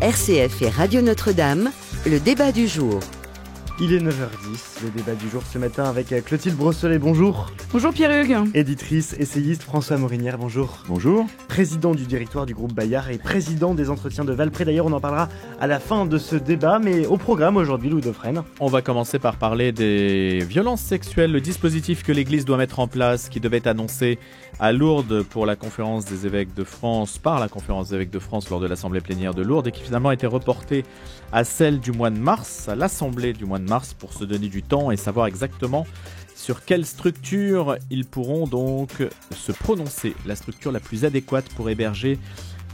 RCF et Radio Notre-Dame, le débat du jour. Il est 9h10, le débat du jour ce matin avec Clotilde Brosselet, bonjour. Bonjour Pierre-Hugues. Éditrice, essayiste, François Morinière, bonjour. Bonjour. Président du directoire du groupe Bayard et président des entretiens de Valpré. D'ailleurs, on en parlera à la fin de ce débat, mais au programme aujourd'hui, Louis Dauphren. On va commencer par parler des violences sexuelles, le dispositif que l'Église doit mettre en place, qui devait être annoncé à Lourdes pour la conférence des évêques de France, par la conférence des évêques de France lors de l'assemblée plénière de Lourdes, et qui finalement a été reporté à celle du mois de mars, à l'assemblée du mois de mars, pour se donner du temps et savoir exactement sur quelle structure ils pourront donc se prononcer, la structure la plus adéquate pour héberger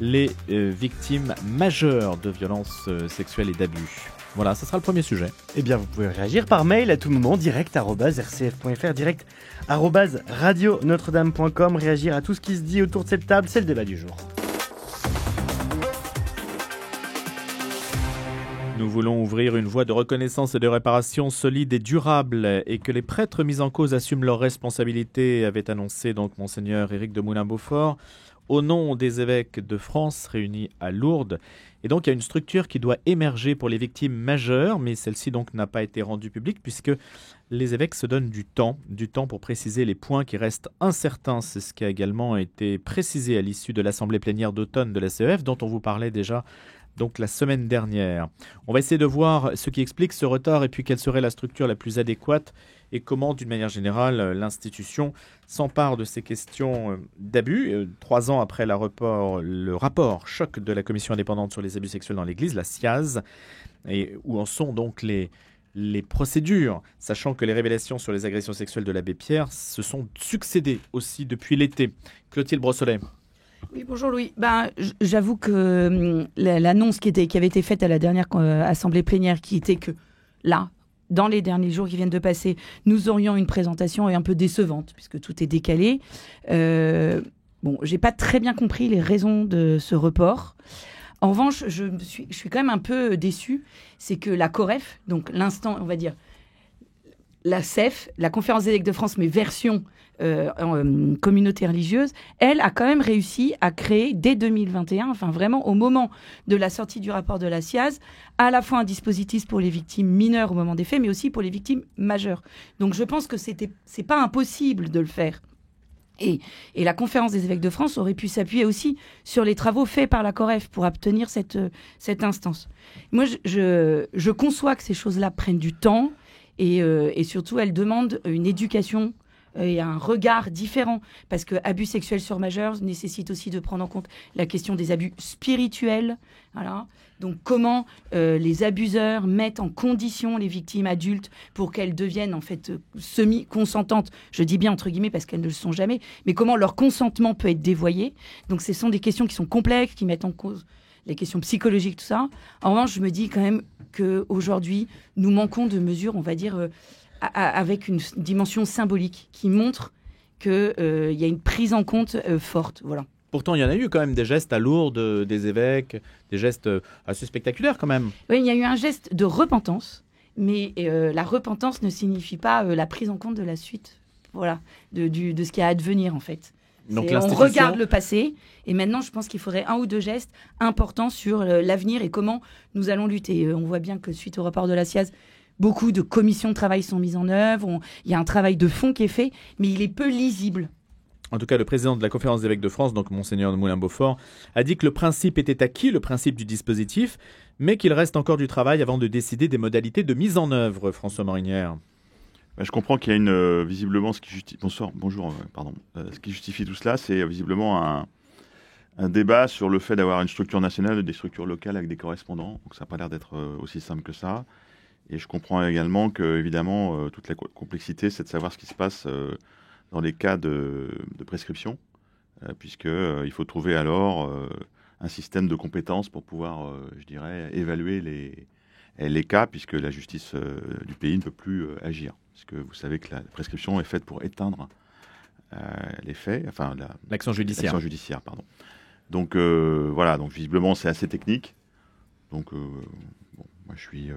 les victimes majeures de violences sexuelles et d'abus. Voilà, ce sera le premier sujet. Eh bien, vous pouvez réagir par mail à tout moment, direct@rcf.fr, direct@radionotre-dame.com, réagir à tout ce qui se dit autour de cette table, c'est le débat du jour. Nous voulons ouvrir une voie de reconnaissance et de réparation solide et durable et que les prêtres mis en cause assument leurs responsabilités, avait annoncé donc Monseigneur Éric de Moulin-Beaufort, au nom des évêques de France réunis à Lourdes. Et donc il y a une structure qui doit émerger pour les victimes majeures, mais celle-ci donc n'a pas été rendue publique puisque les évêques se donnent du temps pour préciser les points qui restent incertains. C'est ce qui a également été précisé à l'issue de l'assemblée plénière d'automne de la CEF, dont on vous parlait déjà donc la semaine dernière. On va essayer de voir ce qui explique ce retard et puis quelle serait la structure la plus adéquate et comment, d'une manière générale, l'institution s'empare de ces questions d'abus. 3 ans après le rapport choc de la Commission indépendante sur les abus sexuels dans l'Église, la SIAZ, et où en sont donc les procédures, sachant que les révélations sur les agressions sexuelles de l'abbé Pierre se sont succédées aussi depuis l'été. Clotilde Brosselet. Oui, bonjour Louis. J'avoue que l'annonce qui avait été faite à la dernière assemblée plénière, qui était que là, dans les derniers jours qui viennent de passer, nous aurions une présentation un peu décevante, puisque tout est décalé. J'ai pas très bien compris les raisons de ce report. En revanche, je suis quand même un peu déçue, c'est que la COREF, donc l'instant, on va dire, la CEF, la Conférence des évêques de France, mais version communauté religieuse, elle a quand même réussi à créer dès 2021, enfin vraiment au moment de la sortie du rapport de la SIAZ, à la fois un dispositif pour les victimes mineures au moment des faits, mais aussi pour les victimes majeures. Donc je pense que c'est pas impossible de le faire. Et la Conférence des évêques de France aurait pu s'appuyer aussi sur les travaux faits par la COREF pour obtenir cette instance. Moi, je conçois que ces choses-là prennent du temps et surtout, elles demandent une éducation et un regard différent, parce que abus sexuels sur majeurs nécessite aussi de prendre en compte la question des abus spirituels. Voilà. Donc comment les abuseurs mettent en condition les victimes adultes pour qu'elles deviennent en fait semi-consentantes, je dis bien entre guillemets parce qu'elles ne le sont jamais, mais comment leur consentement peut être dévoyé. Donc ce sont des questions qui sont complexes, qui mettent en cause les questions psychologiques, tout ça. En revanche, je me dis quand même qu'aujourd'hui, nous manquons de mesures, on va dire, avec une dimension symbolique qui montre qu'il y a une prise en compte forte. Voilà. Pourtant, il y en a eu quand même des gestes à Lourdes, des évêques, des gestes assez spectaculaires quand même. Oui, il y a eu un geste de repentance, mais la repentance ne signifie pas la prise en compte de la suite, voilà, de ce qui a à advenir en fait. Donc, on regarde le passé et maintenant je pense qu'il faudrait 1 ou 2 gestes importants sur l'avenir et comment nous allons lutter. On voit bien que suite au rapport de la SIAZ, beaucoup de commissions de travail sont mises en œuvre, il y a un travail de fond qui est fait, mais il est peu lisible. En tout cas, le président de la Conférence des évêques de France, donc Monseigneur de Moulin-Beaufort, a dit que le principe était acquis, le principe du dispositif, mais qu'il reste encore du travail avant de décider des modalités de mise en œuvre. François Morinière. Je comprends qu'il y a visiblement ce qui justifie. Ce qui justifie tout cela, c'est visiblement un débat sur le fait d'avoir une structure nationale et des structures locales avec des correspondants. Donc ça n'a pas l'air d'être aussi simple que ça. Et je comprends également que, évidemment, toute la complexité, c'est de savoir ce qui se passe dans les cas de prescription, puisqu'il faut trouver alors un système de compétences pour pouvoir, évaluer les cas, puisque la justice du pays ne peut plus agir. Parce que vous savez que la prescription est faite pour éteindre les faits, l'action judiciaire. L'action judiciaire, pardon. Donc voilà, donc visiblement c'est assez technique. Donc moi je suis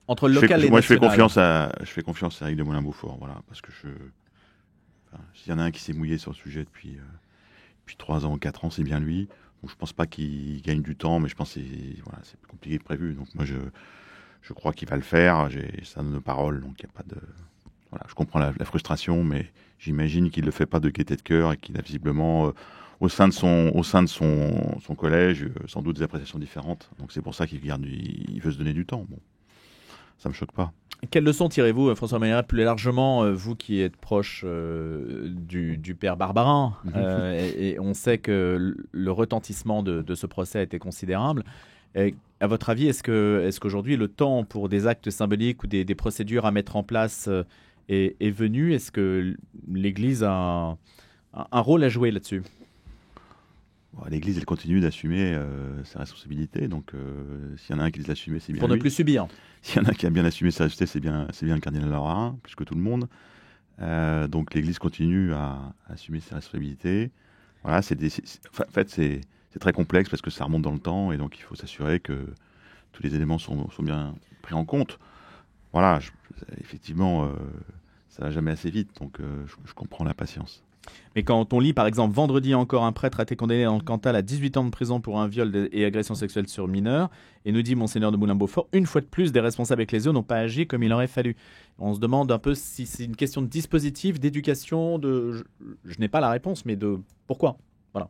entre le local et national. Je fais confiance à Éric de Moulin-Beaufort, voilà, parce que s'il y en a un qui s'est mouillé sur le sujet depuis depuis 3 ans, 4 ans, c'est bien lui. Donc, je pense pas qu'il gagne du temps, mais je pense que c'est plus compliqué que prévu. Donc moi, je crois qu'il va le faire. J'ai ça donne parole, donc il n'y a pas de... Voilà, je comprends la frustration, mais j'imagine qu'il ne le fait pas de gaieté de cœur et qu'il a visiblement, au sein de son collège, sans doute des appréciations différentes. Donc c'est pour ça qu'il veut se donner du temps. Bon, ça ne me choque pas. Quelle leçon tirez-vous, François Maillard, plus largement, vous qui êtes proche du père Barbarin, et on sait que le retentissement de ce procès a été considérable. À votre avis, est-ce qu'aujourd'hui le temps pour des actes symboliques ou des procédures à mettre en place est venu? Est-ce que l'Église a un rôle à jouer là-dessus? L'Église, elle continue d'assumer ses responsabilités. Donc, s'il y en a un qui les assume, c'est bien pour lui. Ne plus subir. S'il y en a qui a bien assumé sa responsabilité, c'est bien le cardinal Lorrain, plus que tout le monde. Donc, l'Église continue à assumer ses responsabilités. Voilà, en fait, c'est très complexe parce que ça remonte dans le temps et donc il faut s'assurer que tous les éléments sont bien pris en compte. Voilà, effectivement, ça va jamais assez vite, donc je comprends la patience. Mais quand on lit, par exemple, vendredi encore, un prêtre a été condamné dans le Cantal à 18 ans de prison pour un viol et agression sexuelle sur mineur, et nous dit Monseigneur de Moulin-Beaufort, une fois de plus, des responsables ecclésiaux n'ont pas agi comme il aurait fallu. On se demande un peu si c'est une question de dispositif, d'éducation, je n'ai pas la réponse, mais de pourquoi. Voilà.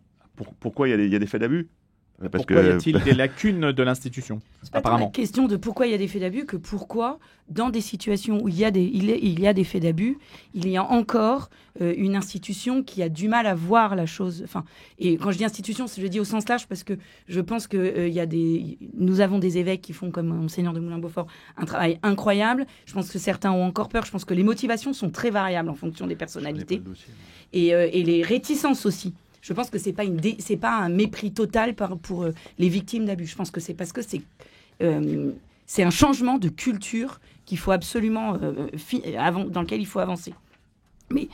Pourquoi il y a des faits d'abus? Pourquoi y a-t-il des lacunes de l'institution? C'est pas tant la question de pourquoi il y a des faits d'abus que pourquoi, dans des situations où il y a des faits d'abus, il y a encore une institution qui a du mal à voir la chose. Enfin, et quand je dis institution, je le dis au sens large parce que je pense que nous avons des évêques qui font, comme Monseigneur de Moulin-Beaufort, un travail incroyable. Je pense que certains ont encore peur. Je pense que les motivations sont très variables en fonction des personnalités. Et les réticences aussi. Je pense que c'est pas un mépris total pour les victimes d'abus. Je pense que c'est parce que c'est un changement de culture qu'il faut absolument dans lequel il faut avancer. Mais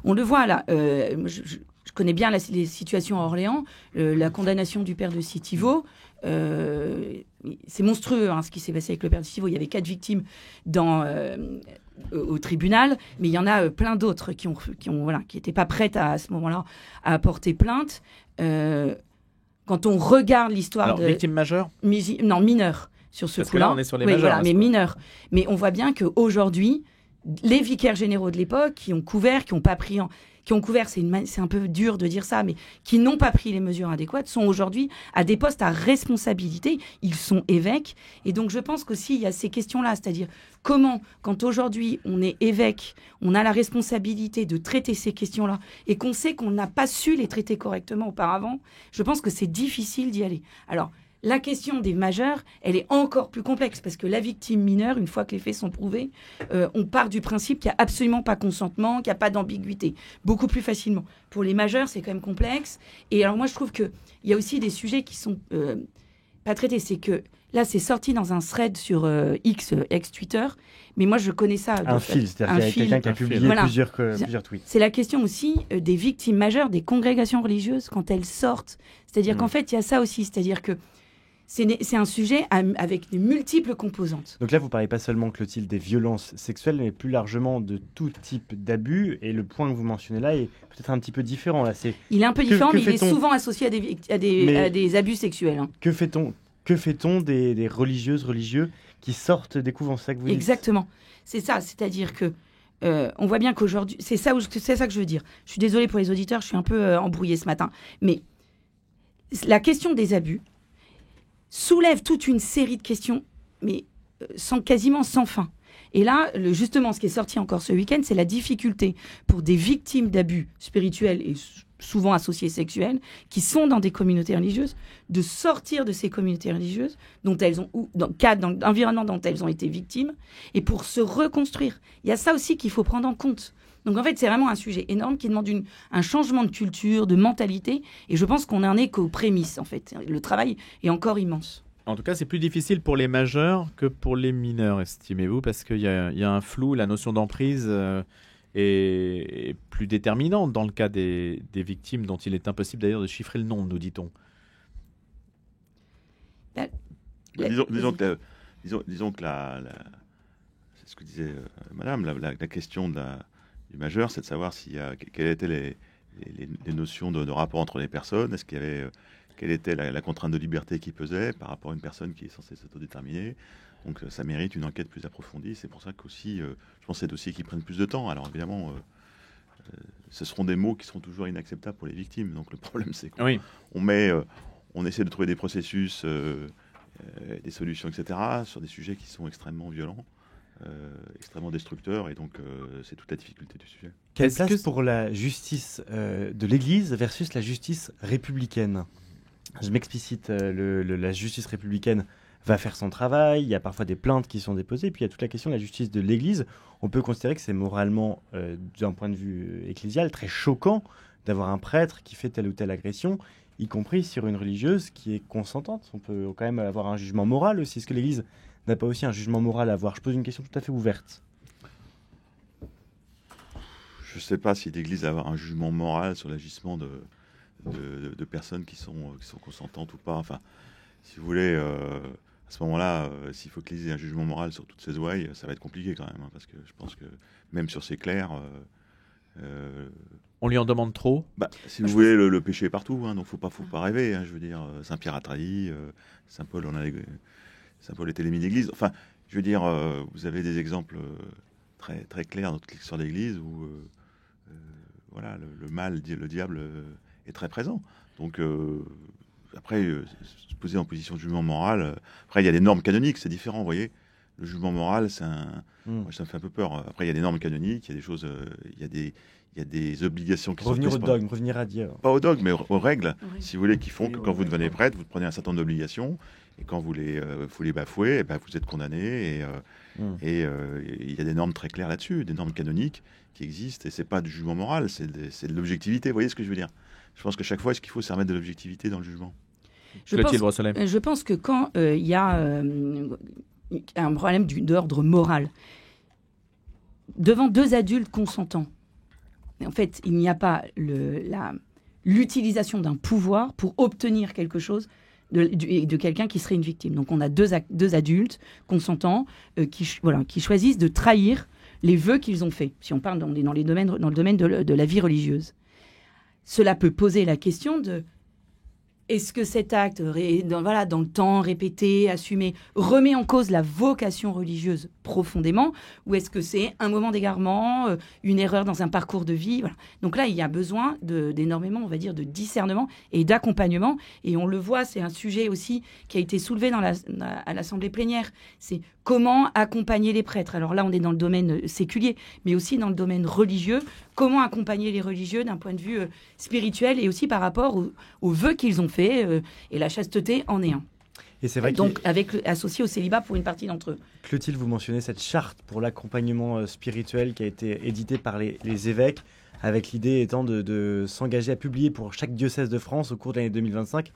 on le voit là. Je connais bien les situations à Orléans. La condamnation du père de Citivo, c'est monstrueux ce qui s'est passé avec le père de Citivo. Il y avait 4 victimes au tribunal, mais il y en a plein d'autres qui n'étaient pas prêtes à ce moment-là à porter plainte. Quand on regarde l'histoire Alors, victimes majeures ? Non, mineures sur ce coup-là. Parce que là, on est sur les majeurs. Voilà, mais mineurs. Mais on voit bien qu'aujourd'hui, les vicaires généraux de l'époque qui ont couvert, qui ont couvert, c'est un peu dur de dire ça, mais qui n'ont pas pris les mesures adéquates, sont aujourd'hui à des postes à responsabilité. Ils sont évêques. Et donc, je pense qu'aussi, il y a ces questions-là. C'est-à-dire, comment, quand aujourd'hui, on est évêque, on a la responsabilité de traiter ces questions-là et qu'on sait qu'on n'a pas su les traiter correctement auparavant, je pense que c'est difficile d'y aller. Alors, la question des majeurs, elle est encore plus complexe parce que la victime mineure, une fois que les faits sont prouvés, on part du principe qu'il n'y a absolument pas consentement, qu'il n'y a pas d'ambiguïté, beaucoup plus facilement. Pour les majeurs, c'est quand même complexe. Et alors moi, je trouve qu'il y a aussi des sujets qui sont pas traités. C'est que là, c'est sorti dans un thread sur ex-Twitter, mais moi, je connais ça. Un fil, c'est-à-dire qu'il y a quelqu'un qui a publié plusieurs tweets. C'est la question aussi des victimes majeures, des congrégations religieuses, quand elles sortent. C'est-à-dire qu'en fait, il y a ça aussi. C'est-à-dire que c'est un sujet avec de multiples composantes. Donc là, vous ne parlez pas seulement, Clotilde, des violences sexuelles, mais plus largement de tout type d'abus. Et le point que vous mentionnez là est peut-être un petit peu différent. Là. Il est un peu différent, mais il est souvent associé à des abus sexuels. Hein. Que fait-on des religieuses, religieux qui sortent des couvents? C'est ça que vous dites ? Exactement. C'est ça. C'est-à-dire que on voit bien qu'aujourd'hui... C'est ça que je veux dire. Je suis désolée pour les auditeurs, je suis un peu embrouillée ce matin. Mais la question des abus soulève toute une série de questions, mais quasiment sans fin. Et là, justement, ce qui est sorti encore ce week-end, c'est la difficulté pour des victimes d'abus spirituels et souvent associés sexuels, qui sont dans des communautés religieuses, de sortir de ces communautés religieuses dans l'environnement dont elles ont été victimes, et pour se reconstruire. Il y a ça aussi qu'il faut prendre en compte. Donc en fait, c'est vraiment un sujet énorme qui demande un changement de culture, de mentalité, et je pense qu'on n'en est qu'aux prémices, en fait. Le travail est encore immense. En tout cas, c'est plus difficile pour les majeurs que pour les mineurs, estimez-vous, parce qu'il y a un flou, la notion d'emprise est plus déterminante dans le cas des victimes, dont il est impossible d'ailleurs de chiffrer le nombre, nous dit-on. Disons que c'est ce que disait Madame, la question du majeur, c'est de savoir quelles étaient les notions de rapport entre les personnes. Est-ce qu'il y avait, quelle était la contrainte de liberté qui pesait par rapport à une personne qui est censée s'autodéterminer. Donc ça mérite une enquête plus approfondie. C'est pour ça qu'aussi, je pense, ces dossiers qui prennent plus de temps. Alors évidemment, ce seront des mots qui seront toujours inacceptables pour les victimes. Donc le problème, c'est qu'on on essaie de trouver des processus, des solutions, etc., sur des sujets qui sont extrêmement violents, extrêmement destructeurs. Et donc c'est toute la difficulté du sujet. Quelle place pour la justice de l'Église versus la justice républicaine ? Je m'explicite, la justice républicaine va faire son travail, il y a parfois des plaintes qui sont déposées, puis il y a toute la question de la justice de l'Église. On peut considérer que c'est moralement, d'un point de vue ecclésial, très choquant d'avoir un prêtre qui fait telle ou telle agression, y compris sur une religieuse qui est consentante. On peut quand même avoir un jugement moral aussi. Est-ce que l'Église n'a pas aussi un jugement moral à avoir ? Je pose une question tout à fait ouverte. Je ne sais pas si l'Église a un jugement moral sur l'agissement de personnes qui sont consentantes ou pas. Enfin, si vous voulez, à ce moment-là, s'il faut que l'Église ait un jugement moral sur toutes ces ouailles, ça va être compliqué quand même, parce que je pense que même sur ces clercs... on lui en demande trop. Si vous voulez, le péché est partout, donc faut pas rêver. Je veux dire, Saint-Pierre a trahi, Saint-Paul était l'ennemi d'Église. Enfin, je veux dire, vous avez des exemples très, très clairs dans toute l'histoire de l'Église où voilà, le mal, le diable est très présent. Donc après, se poser en position de jugement moral. Après, il y a des normes canoniques, c'est différent, vous voyez. Le jugement moral, moi, ça me fait un peu peur. Après, il y a des normes canoniques, il y a des choses, il y a des obligations qui revenir sont... au dogme, revenir à Dieu. Pas au dogme, mais aux règles, Oui. si vous voulez, qui font que quand vous devenez prêtre, vous prenez un certain nombre d'obligations, et quand vous les bafouez, vous êtes condamné, et il y a des normes très claires là-dessus, des normes canoniques qui existent, et c'est pas du jugement moral, c'est de l'objectivité. Vous voyez ce que je veux dire ? Je pense que chaque fois, ce qu'il faut, c'est remettre de l'objectivité dans le jugement. Je pense que quand il y a un problème d'ordre moral, devant deux adultes consentants, en fait, il n'y a pas l'utilisation d'un pouvoir pour obtenir quelque chose de quelqu'un qui serait une victime. Donc on a deux adultes consentants qui choisissent de trahir les vœux qu'ils ont faits. Si on parle dans le domaine de la vie religieuse. Cela peut poser la question de est-ce que cet acte, dans le temps, répété, assumé, remet en cause la vocation religieuse profondément, ou est-ce que c'est un moment d'égarement, une erreur dans un parcours de vie, voilà. Donc là, il y a besoin d'énormément, on va dire, de discernement et d'accompagnement. Et on le voit, c'est un sujet aussi qui a été soulevé à l'Assemblée plénière. C'est comment accompagner les prêtres. Alors là, on est dans le domaine séculier, mais aussi dans le domaine religieux. Comment accompagner les religieux d'un point de vue spirituel et aussi par rapport aux vœux qu'ils ont faits. Et la chasteté en est un. Et c'est vrai donc associé au célibat pour une partie d'entre eux. Clotilde, vous mentionnez cette charte pour l'accompagnement spirituel qui a été éditée par les évêques, avec l'idée étant de s'engager à publier pour chaque diocèse de France au cours de l'année 2025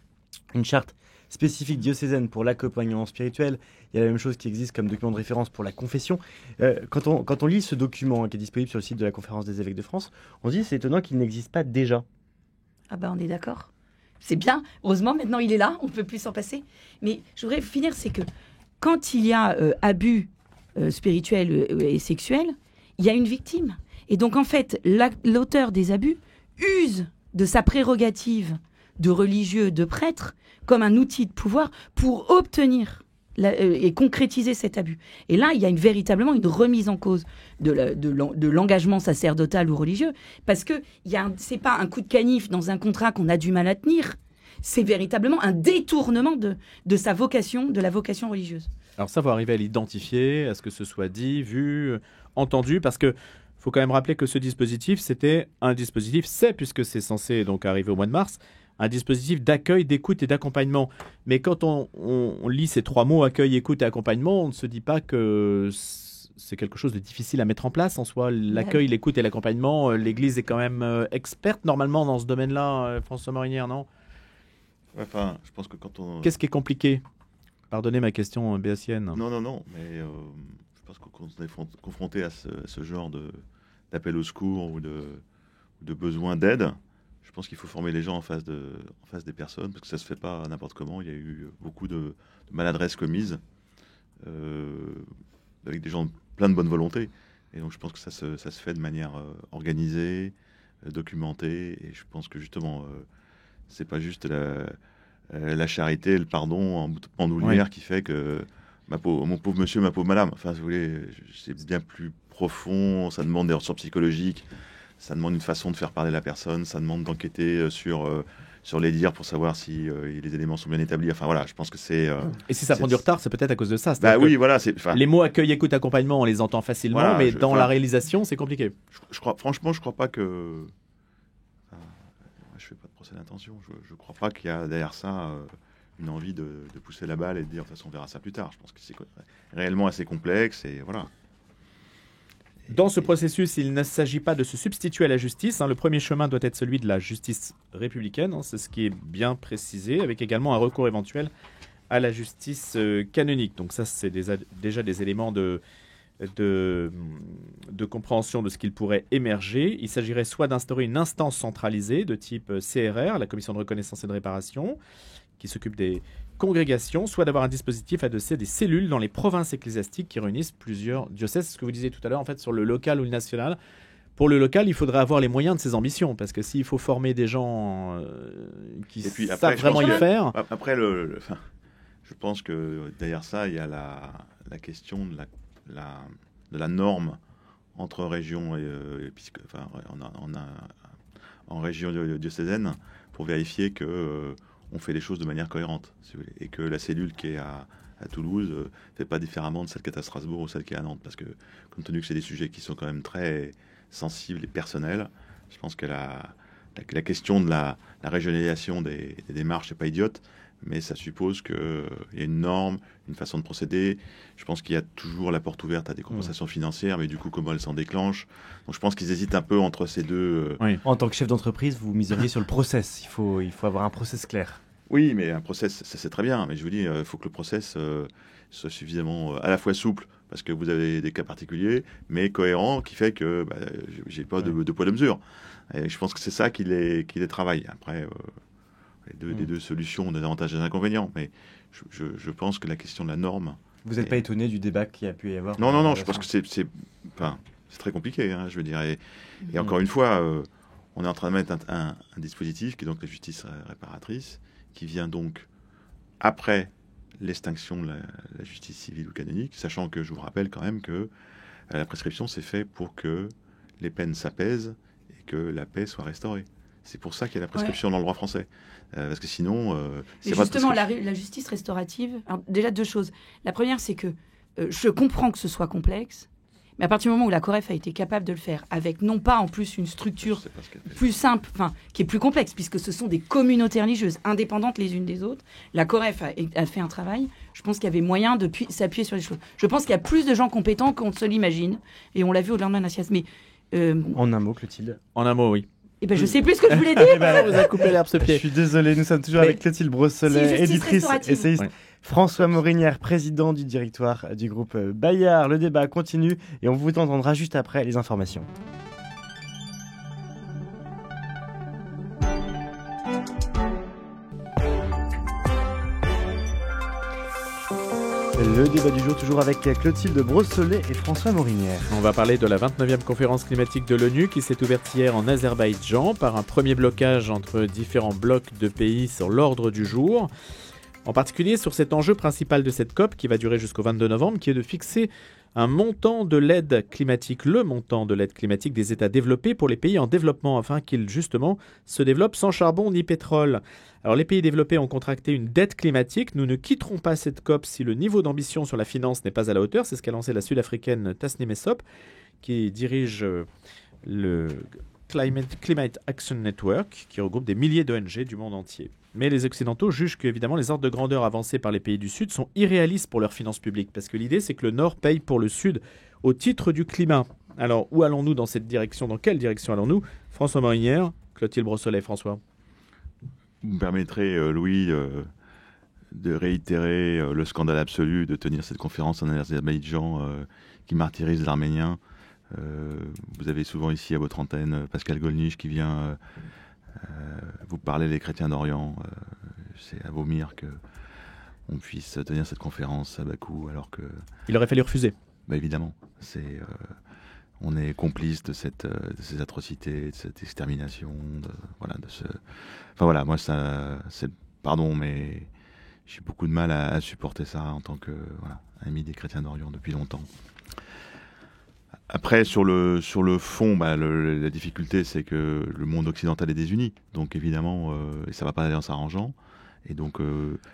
une charte spécifique diocésaine pour l'accompagnement spirituel. Il y a la même chose qui existe comme document de référence pour la confession. Quand on lit ce document qui est disponible sur le site de la Conférence des évêques de France, on se dit c'est étonnant qu'il n'existe pas déjà. Ah on est d'accord. C'est bien. Heureusement, maintenant il est là, on ne peut plus s'en passer. Mais je voudrais finir, c'est que quand il y a abus spirituel et sexuel, il y a une victime. Et donc en fait, l'auteur des abus use de sa prérogative de religieux, de prêtre, comme un outil de pouvoir pour obtenir et concrétiser cet abus. Et là, il y a véritablement une remise en cause de l'engagement sacerdotal ou religieux, parce que c'est pas un coup de canif dans un contrat qu'on a du mal à tenir, c'est véritablement un détournement de sa vocation, de la vocation religieuse. Alors ça, faut arriver à l'identifier, à ce que ce soit dit, vu, entendu, parce que faut quand même rappeler que ce dispositif, puisque c'est censé donc arriver au mois de mars, un dispositif d'accueil, d'écoute et d'accompagnement. Mais quand on lit ces trois mots, accueil, écoute et accompagnement, on ne se dit pas que c'est quelque chose de difficile à mettre en place en soi. L'accueil, l'écoute et l'accompagnement, l'Église est quand même experte normalement dans ce domaine-là, François Morinière, non ? Enfin, je pense que quand on... Qu'est-ce qui est compliqué ? Pardonnez ma question béatienne. Non, mais je pense que quand on est confronté à ce genre d'appel au secours ou de besoin d'aide, je pense qu'il faut former les gens en face des personnes, parce que ça ne se fait pas n'importe comment. Il y a eu beaucoup de maladresses commises avec des gens plein de bonne volonté. Et donc je pense que ça se fait de manière organisée, documenté. Et je pense que justement, c'est pas juste la charité, le pardon en bandoulière qui fait que mon pauvre monsieur, ma pauvre madame. Enfin, si vous voulez, c'est bien plus profond. Ça demande des ressources psychologiques. Ça demande une façon de faire parler la personne. Ça demande d'enquêter sur les dires pour savoir si les éléments sont bien établis. Enfin voilà, je pense que c'est. Et si ça prend du retard, c'est peut-être à cause de ça. Bah oui, voilà. Les mots accueil, écoute, accompagnement, on les entend facilement, voilà, mais dans la réalisation, c'est compliqué. Franchement, je crois pas que. Je fais pas de procès d'intention. Je crois pas qu'il y a derrière ça une envie de pousser la balle et de dire de toute façon on verra ça plus tard. Je pense que c'est réellement assez complexe et voilà. Dans ce processus, il ne s'agit pas de se substituer à la justice. Le premier chemin doit être celui de la justice républicaine. C'est ce qui est bien précisé, avec également un recours éventuel à la justice canonique. Donc ça, c'est déjà des éléments de compréhension de ce qu'il pourrait émerger. Il s'agirait soit d'instaurer une instance centralisée de type CRR, la Commission de reconnaissance et de réparation, qui s'occupe des congrégations, soit d'avoir un dispositif adossé à des cellules dans les provinces ecclésiastiques qui réunissent plusieurs diocèses. C'est ce que vous disiez tout à l'heure, en fait, sur le local ou le national. Pour le local, il faudrait avoir les moyens de ses ambitions, parce que s'il faut former des gens qui savent vraiment y faire... Après, je pense que derrière ça, il y a la question de la norme entre régions en région diocésaine pour vérifier que on fait les choses de manière cohérente, si vous voulez, et que la cellule qui est à Toulouse ne fait pas différemment de celle qui est à Strasbourg ou celle qui est à Nantes, parce que compte tenu que c'est des sujets qui sont quand même très sensibles et personnels, je pense que la question de la régionalisation des démarches n'est pas idiote, mais ça suppose qu'il y a une norme, une façon de procéder. Je pense qu'il y a toujours la porte ouverte à des compensations financières, mais du coup, comment elles s'en déclenchent. Donc je pense qu'ils hésitent un peu entre ces deux... Oui. En tant que chef d'entreprise, vous miseriez sur le process. Il faut avoir un process clair. Oui, mais un process, c'est très bien. Mais je vous dis, il faut que le process soit suffisamment à la fois souple, parce que vous avez des cas particuliers, mais cohérent, qui fait que j'ai pas de poids de mesure. Et je pense que c'est ça qui les travaille. Après... Les deux solutions ont des avantages et des inconvénients, mais je pense que la question de la norme... Vous n'êtes pas étonné du débat qu'il y a pu y avoir? Non, je pense que c'est très compliqué, je veux dire. Et encore une fois, on est en train de mettre un dispositif qui est donc la justice réparatrice, qui vient donc après l'extinction de la justice civile ou canonique, sachant que je vous rappelle quand même que la prescription s'est faite pour que les peines s'apaisent et que la paix soit restaurée. C'est pour ça qu'il y a la prescription dans le droit français. Parce que sinon... Mais justement, la justice restaurative... Alors, déjà, deux choses. La première, c'est que je comprends que ce soit complexe, mais à partir du moment où la COREF a été capable de le faire, avec non pas en plus une structure plus simple, qui est plus complexe, puisque ce sont des communautés religieuses indépendantes les unes des autres, la COREF a fait un travail. Je pense qu'il y avait moyen de s'appuyer sur les choses. Je pense qu'il y a plus de gens compétents qu'on ne se l'imagine, et on l'a vu au lendemain de la sieste. Mais, en un mot, Clotilde. En un mot, oui. Eh ben, je sais plus ce que je voulais dire. Vous avez coupé l'herbe ce pied. Je suis désolé, nous sommes toujours avec Clotilde Brossolet, éditrice, essayiste. Ouais. François Morinière, président du directoire du groupe Bayard. Le débat continue et on vous entendra juste après les informations. Le débat du jour, toujours avec Clotilde Brossolet et François Morinière. On va parler de la 29e conférence climatique de l'ONU qui s'est ouverte hier en Azerbaïdjan par un premier blocage entre différents blocs de pays sur l'ordre du jour. En particulier sur cet enjeu principal de cette COP qui va durer jusqu'au 22 novembre, qui est de fixer un montant de l'aide climatique, le montant de l'aide climatique des États développés pour les pays en développement, afin qu'ils, justement, se développent sans charbon ni pétrole. Alors, les pays développés ont contracté une dette climatique. Nous ne quitterons pas cette COP si le niveau d'ambition sur la finance n'est pas à la hauteur. C'est ce qu'a lancé la Sud-Africaine Tasnim Essop, qui dirige le Climate Action Network, qui regroupe des milliers d'ONG du monde entier. Mais les Occidentaux jugent qu'évidemment les ordres de grandeur avancés par les pays du Sud sont irréalistes pour leurs finances publiques, parce que l'idée c'est que le Nord paye pour le Sud au titre du climat. Alors où allons-nous dans cette direction? Dans quelle direction allons-nous? François Morinière, Clotilde Brossolet, François. Vous me permettrez, Louis, de réitérer le scandale absolu de tenir cette conférence en Azerbaïdjan qui martyrise l'Arménien. Vous avez souvent ici à votre antenne Pascal Golnisch qui vient vous parler des chrétiens d'Orient. C'est à vomir qu'on puisse tenir cette conférence à Bakou alors que... Il aurait fallu refuser. Bah évidemment. on est complice de ces atrocités, de cette extermination, Enfin voilà, moi pardon, mais j'ai beaucoup de mal à supporter ça en tant que ami des chrétiens d'Orient depuis longtemps. Après, sur le fond, la difficulté, c'est que le monde occidental est désuni. Donc évidemment, et ça ne va pas aller en s'arrangeant. Et donc,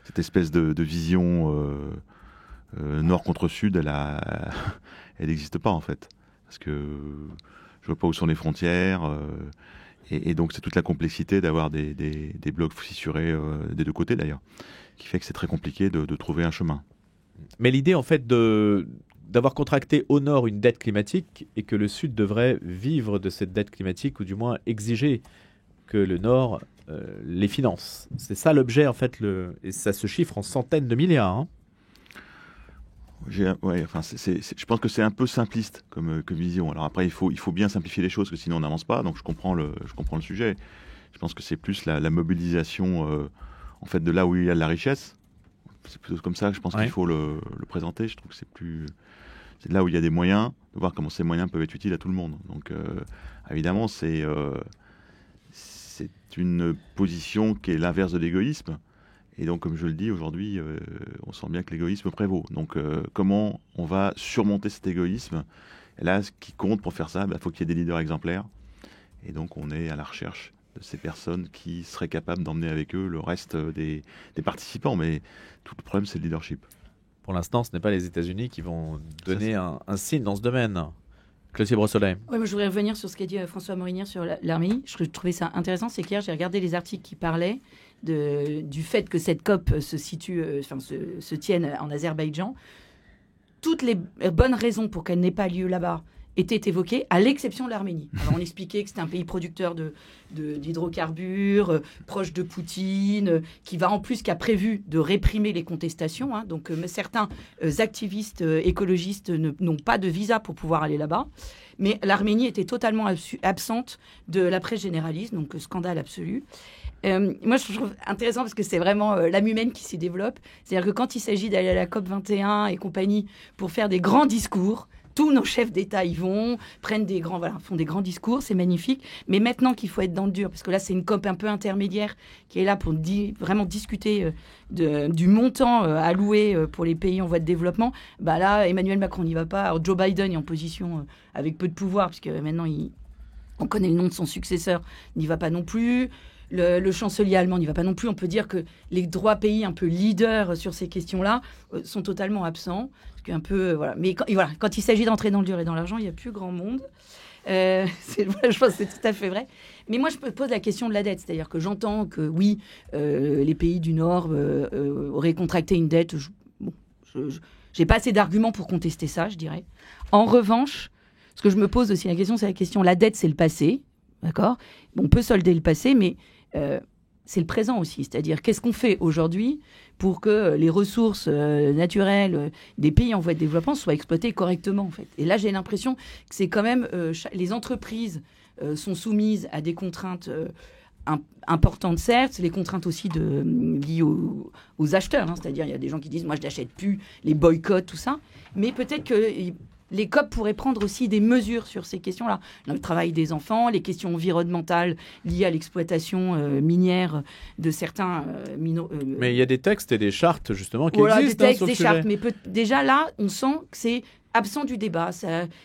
cette espèce de vision nord contre sud, elle n'existe pas en fait. Parce que je ne vois pas où sont les frontières. Et donc, c'est toute la complexité d'avoir des blocs fissurés des deux côtés d'ailleurs, qui fait que c'est très compliqué de trouver un chemin. Mais l'idée, en fait, d'avoir contracté au nord une dette climatique et que le sud devrait vivre de cette dette climatique, ou du moins exiger que le nord les finance. C'est ça l'objet, en fait, et ça se chiffre en centaines de milliards. Hein. Je pense que c'est un peu simpliste comme vision. Alors après, il faut bien simplifier les choses, parce que sinon on n'avance pas. Donc je comprends le sujet. Je pense que c'est plus la mobilisation en fait, de là où il y a de la richesse. C'est plutôt comme ça que je pense qu'il faut le présenter. Je trouve que c'est là où il y a des moyens, de voir comment ces moyens peuvent être utiles à tout le monde. Donc évidemment, c'est une position qui est l'inverse de l'égoïsme. Et donc, comme je le dis, aujourd'hui, on sent bien que l'égoïsme prévaut. Donc, comment on va surmonter cet égoïsme ? Et là, ce qui compte pour faire ça, faut qu'il y ait des leaders exemplaires. Et donc, on est à la recherche de ces personnes qui seraient capables d'emmener avec eux le reste des participants. Mais tout le problème, c'est le leadership. Pour l'instant, ce n'est pas les États-Unis qui vont donner un signe dans ce domaine. Clotilde Brossolet. Oui, je voudrais revenir sur ce qu'a dit François Morinière sur l'Arménie. Je trouvais ça intéressant, c'est qu'hier, j'ai regardé les articles qui parlaient du fait que cette COP se tienne en Azerbaïdjan. Toutes les bonnes raisons pour qu'elle n'ait pas lieu là-bas étaient évoquées, à l'exception de l'Arménie. Alors, on expliquait que c'était un pays producteur d'hydrocarbures, proche de Poutine, qui a prévu de réprimer les contestations. Hein. Donc, certains activistes écologistes n'ont pas de visa pour pouvoir aller là-bas. Mais l'Arménie était totalement absente de la presse généraliste, donc scandale absolu. Moi, je trouve intéressant parce que c'est vraiment l'âme humaine qui s'y développe. C'est-à-dire que quand il s'agit d'aller à la COP 21 et compagnie pour faire des grands discours, tous nos chefs d'État y vont, font des grands discours, c'est magnifique. Mais maintenant qu'il faut être dans le dur, parce que là, c'est une COP un peu intermédiaire qui est là pour vraiment discuter du montant alloué pour les pays en voie de développement. Là, Emmanuel Macron n'y va pas. Alors, Joe Biden est en position avec peu de pouvoir, puisque maintenant, on connaît le nom de son successeur, n'y va pas non plus. Le chancelier allemand n'y va pas non plus. On peut dire que les trois pays un peu leaders sur ces questions-là sont totalement absents. Mais quand il s'agit d'entrer dans le dur et dans l'argent, il n'y a plus grand monde. Je pense que c'est tout à fait vrai. Mais moi, je me pose la question de la dette. C'est-à-dire que j'entends que oui, les pays du Nord auraient contracté une dette. Je n'ai pas assez d'arguments pour contester ça, je dirais. En revanche, ce que je me pose aussi la question, c'est la question, la dette, c'est le passé. D'accord ? On peut solder le passé, mais c'est le présent aussi. C'est-à-dire, qu'est-ce qu'on fait aujourd'hui pour que les ressources naturelles des pays en voie de développement soient exploitées correctement, en fait. Et là, j'ai l'impression que c'est quand même... les entreprises sont soumises à des contraintes importantes, certes. Les contraintes aussi liées aux acheteurs. Hein. C'est-à-dire, il y a des gens qui disent « moi, je n'achète plus », les boycotts, tout ça. Mais peut-être que... les COP pourraient prendre aussi des mesures sur ces questions-là. Le travail des enfants, les questions environnementales liées à l'exploitation minière de certains Mais il y a des textes et des chartes, justement, qui existent. Des textes, sur des chartes. Mais déjà, là, on sent que c'est absent du débat.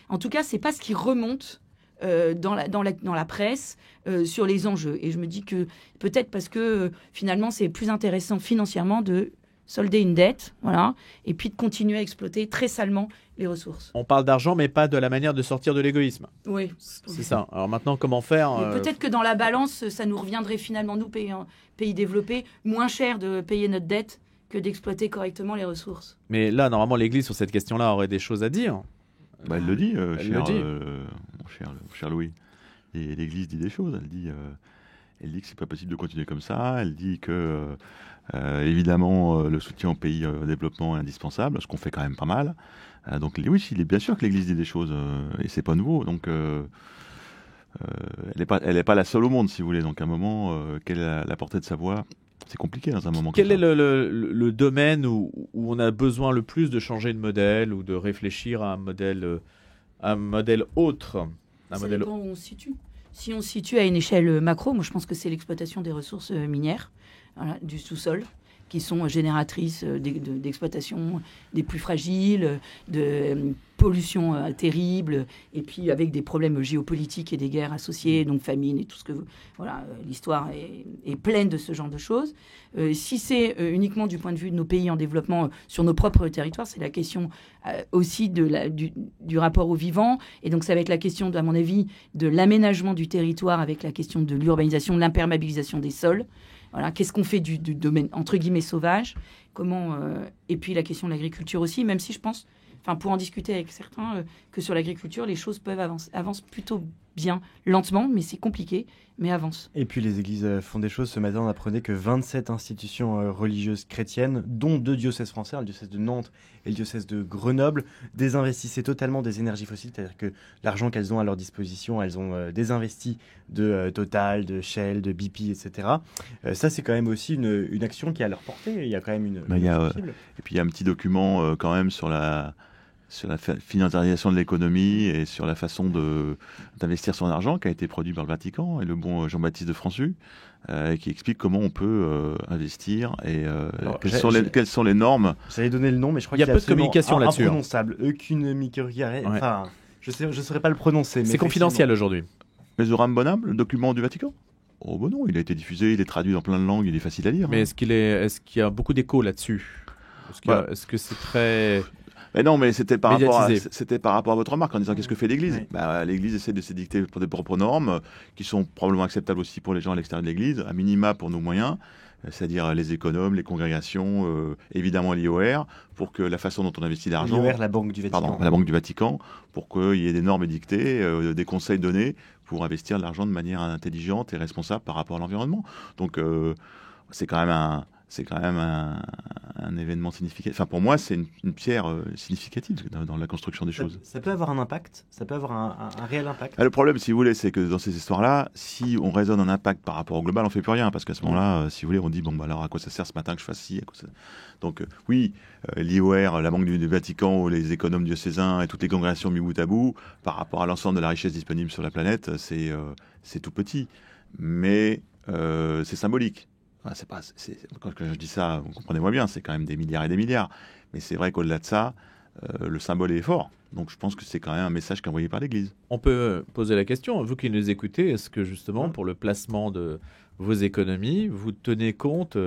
En tout cas, ce n'est pas ce qui remonte dans la presse sur les enjeux. Et je me dis que peut-être parce que finalement, c'est plus intéressant financièrement de solder une dette, et puis de continuer à exploiter très salement les ressources. On parle d'argent, mais pas de la manière de sortir de l'égoïsme. Oui. C'est ça. Alors maintenant, comment faire Peut-être que dans la balance, ça nous reviendrait finalement, nous, pays développés, moins cher de payer notre dette que d'exploiter correctement les ressources. Mais là, normalement, l'Église, sur cette question-là, aurait des choses à dire. Elle le dit, mon cher Louis. Et l'Église dit des choses. Elle dit que c'est pas possible de continuer comme ça. Elle dit que, évidemment, le soutien aux pays au développement est indispensable, ce qu'on fait quand même pas mal. Donc oui, il est bien sûr que l'Église dit des choses, et c'est pas nouveau. Donc elle est pas la seule au monde, si vous voulez. Donc à un moment, quelle est la portée de sa voix ? C'est compliqué dans un moment comme ça. Quel est le domaine où on a besoin le plus de changer de modèle ou de réfléchir à un modèle un modèle autre. Ça dépend où on se situe. Si on se situe à une échelle macro, moi je pense que c'est l'exploitation des ressources minières, voilà, du sous-sol, qui sont génératrices d'exploitation des plus fragiles, de pollution terrible, et puis avec des problèmes géopolitiques et des guerres associées, donc famine et tout ce que... Voilà, l'histoire est pleine de ce genre de choses. Si c'est uniquement du point de vue de nos pays en développement sur nos propres territoires, c'est la question aussi du rapport au vivant, et donc ça va être la question, à mon avis, de l'aménagement du territoire avec la question de l'urbanisation, de l'imperméabilisation des sols. Voilà, qu'est-ce qu'on fait du domaine entre guillemets sauvage, et puis la question de l'agriculture aussi, même si je pense, pour en discuter avec certains, que sur l'agriculture les choses avancent plutôt bien, lentement, mais c'est compliqué, mais avancent. Et puis les églises font des choses. Ce matin, on apprenait que 27 institutions religieuses chrétiennes, dont 2 diocèses français, le diocèse de Nantes et le diocèse de Grenoble, désinvestissaient totalement des énergies fossiles, c'est-à-dire que l'argent qu'elles ont à leur disposition, elles ont désinvesti de Total, de Shell, de BP, etc. Ça, c'est quand même aussi une action qui est à leur portée. Il y a quand même une et puis il y a un petit document quand même sur la financiarisation de l'économie et sur la façon d'investir son argent qui a été produit par le Vatican et le bon Jean-Baptiste de Françu qui explique comment on peut investir et quelles sont les normes. J'allais donner le nom, mais je crois qu'il y a peu de communication là-dessus. Imprononçable. Enfin, je ne saurais pas le prononcer. C'est confidentiel aujourd'hui. Mais Zoram Bonham, le document du Vatican ? Oh bon non, il a été diffusé, il est traduit dans plein de langues, il est facile à lire. Mais est-ce qu'il y a beaucoup d'écho là-dessus ? Est-ce que c'est très... Mais non, mais c'était par rapport à votre remarque en disant qu'est-ce que fait l'Église ? L'Église essaie de s'édicter pour des propres normes qui sont probablement acceptables aussi pour les gens à l'extérieur de l'Église, à minima pour nos moyens, c'est-à-dire les économes, les congrégations, évidemment l'IOR, pour que la façon dont on investit l'argent... L'IOR, la Banque du Vatican. Pardon, la Banque du Vatican, pour qu'il y ait des normes édictées, des conseils donnés pour investir l'argent de manière intelligente et responsable par rapport à l'environnement. Donc c'est quand même un événement significatif. Enfin, pour moi, c'est une pierre significative dans la construction des choses. Ça peut avoir un impact. Ça peut avoir un réel impact. Le problème, si vous voulez, c'est que dans ces histoires-là, si on raisonne un impact par rapport au global, on ne fait plus rien. Parce qu'à ce moment-là, si vous voulez, on dit, alors à quoi ça sert ce matin que je fasse ci Donc oui, l'IOR, la Banque du Vatican, les économes diocésains et toutes les congrégations mis bout à bout, par rapport à l'ensemble de la richesse disponible sur la planète, c'est tout petit. Mais c'est symbolique. Quand je dis ça, vous comprenez-moi bien, c'est quand même des milliards et des milliards. Mais c'est vrai qu'au-delà de ça, le symbole est fort. Donc je pense que c'est quand même un message qui est envoyé par l'Église. On peut poser la question, vous qui nous écoutez, est-ce que justement pour le placement de vos économies, vous tenez compte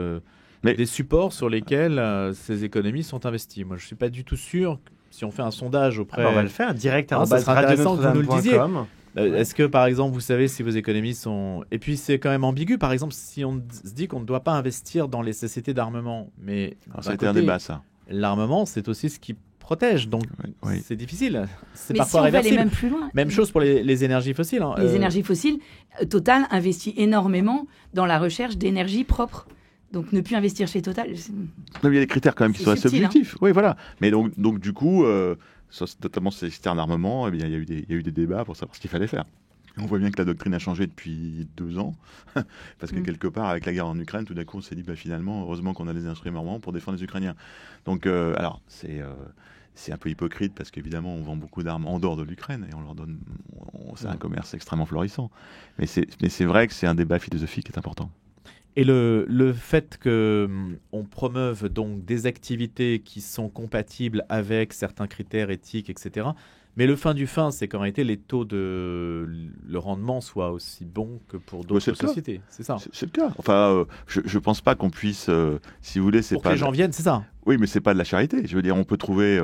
des supports sur lesquels ces économies sont investies ? Moi je ne suis pas du tout sûr, si on fait un sondage auprès... on va le faire direct à ça sera intéressant que vous nous le disiez. Est-ce que, par exemple, vous savez si vos économies sont... Et puis, c'est quand même ambigu. Par exemple, si on se dit qu'on ne doit pas investir dans les sociétés d'armement, mais... ça a été un débat, ça. L'armement, c'est aussi ce qui protège, donc c'est difficile. C'est mais parfois si on va réversible. aller même plus loin. Même chose pour les énergies fossiles. Les énergies fossiles, Total investit énormément dans la recherche d'énergie propre. Donc, ne plus investir chez Total... Il y a des critères quand même qui sont assez objectifs. Oui, voilà. Mais donc du coup... notamment ces citernes d'armement, il y a eu des débats pour savoir ce qu'il fallait faire. On voit bien que la doctrine a changé depuis 2 ans, parce que quelque part, avec la guerre en Ukraine, tout d'un coup, on s'est dit, finalement, heureusement qu'on a des instruments pour défendre les Ukrainiens. Donc, alors, c'est un peu hypocrite, parce qu'évidemment, on vend beaucoup d'armes en dehors de l'Ukraine, et on leur donne... C'est un commerce extrêmement florissant. Mais c'est vrai que c'est un débat philosophique qui est important. Et le fait qu'on promeuve donc des activités qui sont compatibles avec certains critères éthiques, etc. Mais le fin du fin, c'est qu'en réalité, les taux le rendement soit aussi bon que pour d'autres sociétés. C'est ça. C'est le cas. Enfin, je ne pense pas qu'on puisse, si vous voulez, c'est pour pas... que les gens viennent, c'est ça. Oui, mais c'est pas de la charité. Je veux dire, on peut trouver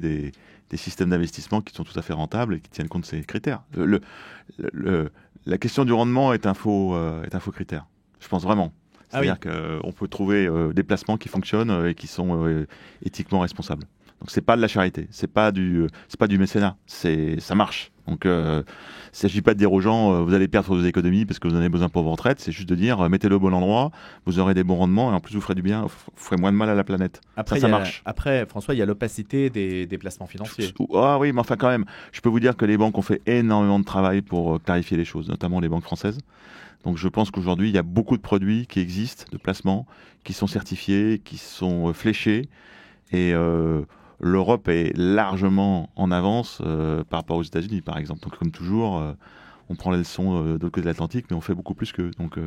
des systèmes d'investissement qui sont tout à fait rentables et qui tiennent compte de ces critères. La question du rendement est un faux critère. Je pense vraiment. C'est-à-dire qu'on peut trouver des placements qui fonctionnent et qui sont éthiquement responsables. Donc c'est pas de la charité, c'est pas du mécénat, ça marche. Donc il ne s'agit pas de dire aux gens vous allez perdre vos économies parce que vous en avez besoin pour vos retraites, c'est juste de dire mettez-le au bon endroit, vous aurez des bons rendements et en plus vous ferez du bien, vous ferez moins de mal à la planète. Après, ça marche. Après, François, il y a l'opacité des placements financiers. Ah oui, mais enfin quand même, je peux vous dire que les banques ont fait énormément de travail pour clarifier les choses, notamment les banques françaises. Donc je pense qu'aujourd'hui, il y a beaucoup de produits qui existent, de placements, qui sont certifiés, qui sont fléchés. Et l'Europe est largement en avance par rapport aux États-Unis, par exemple. Donc, comme toujours, on prend les leçons de l'autre côté de l'Atlantique, mais on fait beaucoup plus qu'eux. Donc,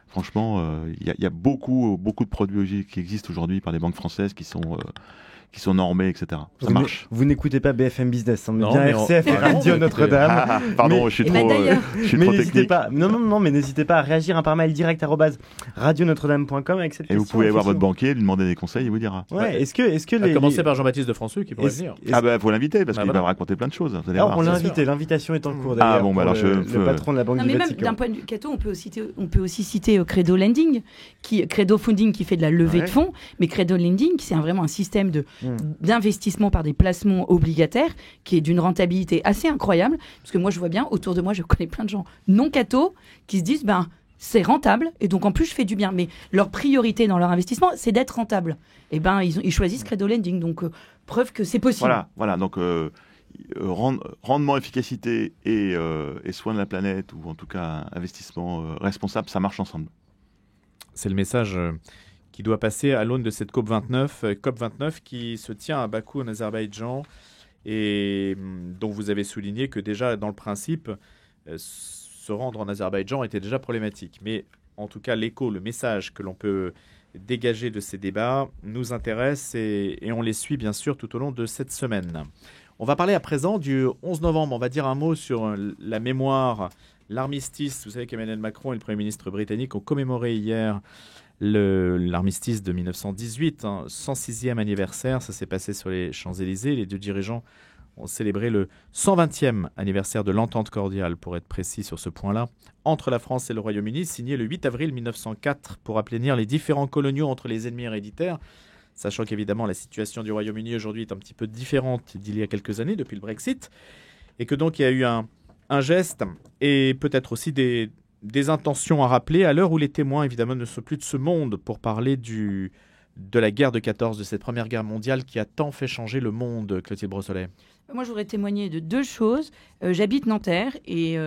franchement, il y a beaucoup de produits qui existent aujourd'hui par des banques françaises qui sont normés, etc. Ça marche. Vous n'écoutez pas BFM Business, on met Non, bien mais RCF et Radio Notre-Dame. Pardon, je suis trop N'hésitez technique. pas. Non, mais n'hésitez pas à réagir par mail direct @radionotre-dame.com avec cette Et vous question. pouvez voir votre effectivement. banquier, lui demander des conseils, il vous dira. Ouais. Est-ce que À les commencer par Jean-Baptiste de François qui pourrait venir. Faut l'inviter parce Ah, qu'il voilà. va me raconter plein de choses. Vous allez Ah, voir. on l'a bien invité, l'invitation est en cours d'ailleurs. Ah bon, bah pour alors le patron de la Banque Non, du mais même Vatican. d'un point de vue Cato, on peut aussi citer Credo Lending, Credo Funding qui fait de la levée Ouais. de fonds, mais Credo Lending, c'est vraiment un système d'investissement par des placements obligataires qui est d'une rentabilité assez incroyable. Parce que moi, je vois bien, autour de moi, je connais plein de gens non Cato qui se disent, c'est rentable et donc en plus, je fais du bien. Mais leur priorité dans leur investissement, c'est d'être rentable. Et ils choisissent Credo Lending. Donc, preuve que c'est possible. Voilà. Donc, rendement, efficacité et soin de la planète, ou en tout cas investissement responsable, ça marche ensemble. C'est le message qui doit passer à l'aune de cette COP29 qui se tient à Bakou en Azerbaïdjan et dont vous avez souligné que déjà dans le principe, se rendre en Azerbaïdjan était déjà problématique. Mais en tout cas, le message que l'on peut dégager de ces débats nous intéresse et on les suit bien sûr tout au long de cette semaine. On va parler à présent du 11 novembre. On va dire un mot sur la mémoire, l'armistice. Vous savez qu'Emmanuel Macron et le Premier ministre britannique ont commémoré hier l'armistice de 1918, 106e anniversaire. Ça s'est passé sur les Champs-Élysées. Les deux dirigeants ont célébré le 120e anniversaire de l'entente cordiale, pour être précis sur ce point-là, entre la France et le Royaume-Uni, signé le 8 avril 1904 pour aplanir les différends coloniaux entre les ennemis héréditaires. Sachant qu'évidemment la situation du Royaume-Uni aujourd'hui est un petit peu différente d'il y a quelques années, depuis le Brexit, et que donc il y a eu un geste et peut-être aussi des intentions à rappeler à l'heure où les témoins évidemment ne sont plus de ce monde pour parler de la guerre de 14, de cette première guerre mondiale qui a tant fait changer le monde, Clotilde Brossolet. Moi, je voudrais témoigner de deux choses. J'habite Nanterre et